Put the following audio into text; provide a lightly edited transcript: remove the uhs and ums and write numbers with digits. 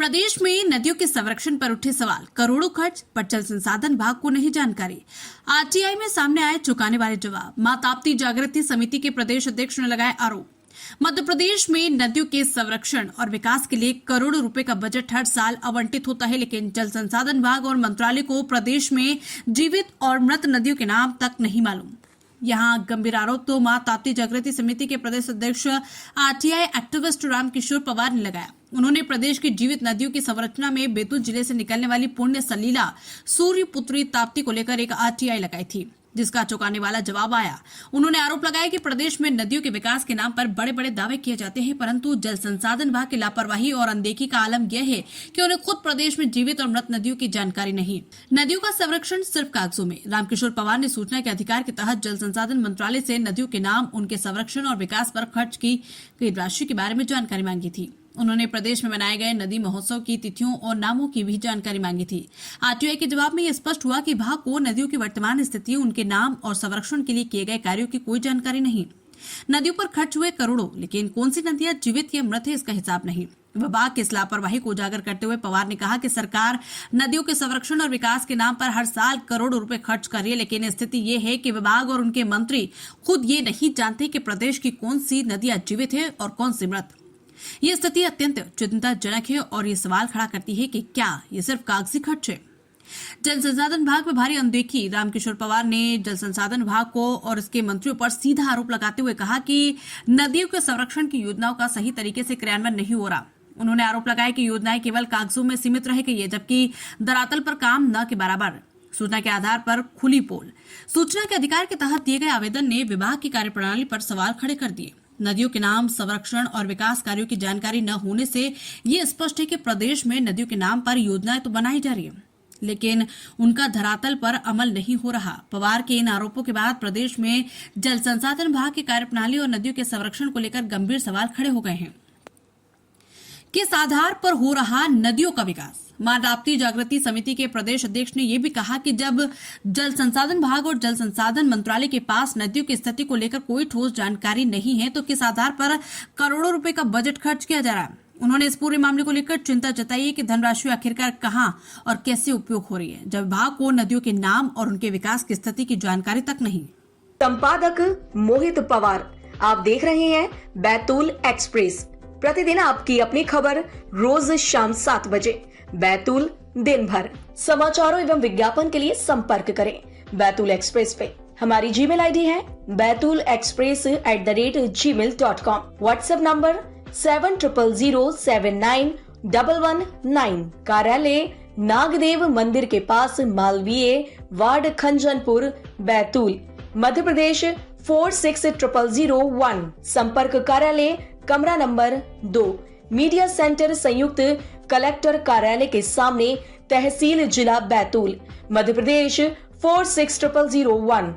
प्रदेश में नदियों के संरक्षण पर उठे सवाल, करोड़ों खर्च पर जल संसाधन विभाग को नहीं जानकारी। आरटीआई में सामने आए चौंकाने वाले जवाब। मां ताप्ती जागृति समिति के प्रदेश अध्यक्ष ने लगाए आरोप। मध्य प्रदेश में नदियों के संरक्षण और विकास के लिए करोड़ों रुपए का बजट हर साल आवंटित होता है, लेकिन जल संसाधन विभाग और मंत्रालय को प्रदेश में जीवित और मृत नदियों के नाम तक नहीं मालूम। यहाँ गंभीर आरोप तो मां ताप्ती जागृति समिति के प्रदेश अध्यक्ष आरटीआई एक्टिविस्ट रामकिशोर पवार ने लगाया। उन्होंने प्रदेश की जीवित नदियों की संरचना में बैतूल जिले से निकलने वाली पुण्य सलीला सूर्यपुत्री ताप्ती को लेकर एक आरटीआई लगाई थी, जिसका चौंकाने वाला जवाब आया। उन्होंने आरोप लगाया कि प्रदेश में नदियों के विकास के नाम पर बड़े बड़े दावे किए जाते हैं, परंतु जल संसाधन विभाग की लापरवाही और अनदेखी का आलम यह है कि उन्हें खुद प्रदेश में जीवित और मृत नदियों की जानकारी नहीं। नदियों का संरक्षण सिर्फ कागजों में। रामकिशोर पवार ने सूचना के अधिकार के तहत जल संसाधन मंत्रालय से नदियों के नाम, उनके संरक्षण और विकास पर खर्च की गई राशि के बारे में जानकारी मांगी थी। उन्होंने प्रदेश में मनाए गए नदी महोत्सव की तिथियों और नामों की भी जानकारी मांगी थी। आरटीआई के जवाब में यह स्पष्ट हुआ कि विभाग को नदियों की वर्तमान स्थिति, उनके नाम और संरक्षण के लिए किए गए कार्यों की कोई जानकारी नहीं। नदियों पर खर्च हुए करोड़ों, लेकिन कौन सी नदियां जीवित या मृत है, इसका हिसाब नहीं। विभाग की इस लापरवाही को उजागर करते हुए पवार ने कहा कि सरकार नदियों के संरक्षण और विकास के नाम पर हर साल करोड़ों रुपए खर्च कर रही है, लेकिन स्थिति ये है कि विभाग और उनके मंत्री खुद ये नहीं जानते कि प्रदेश की कौन सी नदियां जीवित है और कौन सी मृत। ये स्थिति अत्यंत चिंताजनक है और ये सवाल खड़ा करती है कि क्या ये सिर्फ कागजी खर्च है। जल संसाधन विभाग में भारी अनदेखी। रामकिशोर पवार ने जल संसाधन विभाग को और इसके मंत्रियों पर सीधा आरोप लगाते हुए कहा कि नदियों के संरक्षण की योजनाओं का सही तरीके से क्रियान्वयन नहीं हो रहा। उन्होंने आरोप लगाया कि योजनाएं केवल कागजों में सीमित रह गई है, जबकि धरातल पर काम न के बराबर। सूचना के आधार पर खुली पोल। सूचना के अधिकार के तहत दिए गए आवेदन ने विभाग की कार्यप्रणाली पर सवाल खड़े कर दिए। नदियों के नाम, संरक्षण और विकास कार्यों की जानकारी न होने से ये स्पष्ट है कि प्रदेश में नदियों के नाम पर योजनाएं तो बनाई जा रही है, लेकिन उनका धरातल पर अमल नहीं हो रहा। पवार के इन आरोपों के बाद प्रदेश में जल संसाधन विभाग की कार्यप्रणाली और नदियों के संरक्षण को लेकर गंभीर सवाल खड़े हो गए हैं। किस आधार पर हो रहा नदियों का विकास? मां ताप्ती जागृति समिति के प्रदेश अध्यक्ष ने यह भी कहा कि जब जल संसाधन विभाग और जल संसाधन मंत्रालय के पास नदियों की स्थिति को लेकर कोई ठोस जानकारी नहीं है, तो किस आधार पर करोड़ों रुपए का बजट खर्च किया जा रहा है। उन्होंने इस पूरे मामले को लेकर चिंता जताई है कि धनराशि आखिरकार कहां और कैसे उपयोग हो रही है, जब विभाग को नदियों के नाम और उनके विकास की स्थिति की जानकारी तक नहीं। संपादक मोहित पवार, आप देख रहे हैं बैतूल एक्सप्रेस। प्रतिदिन आपकी अपनी खबर, रोज शाम 7 बजे। बैतूल दिन भर समाचारों एवं विज्ञापन के लिए संपर्क करें बैतूल एक्सप्रेस पे। हमारी जीमेल आईडी है baitulexpress@gmail.com। WhatsApp number 7000791119। कार्यालय नागदेव मंदिर के पास, मालवीय वार्ड, खंजनपुर, बैतूल, मध्य प्रदेश 460001। संपर्क कार्यालय कमरा नंबर 2, मीडिया सेंटर, संयुक्त कलेक्टर कार्यालय के सामने, तहसील जिला बैतूल, मध्य प्रदेश 460001।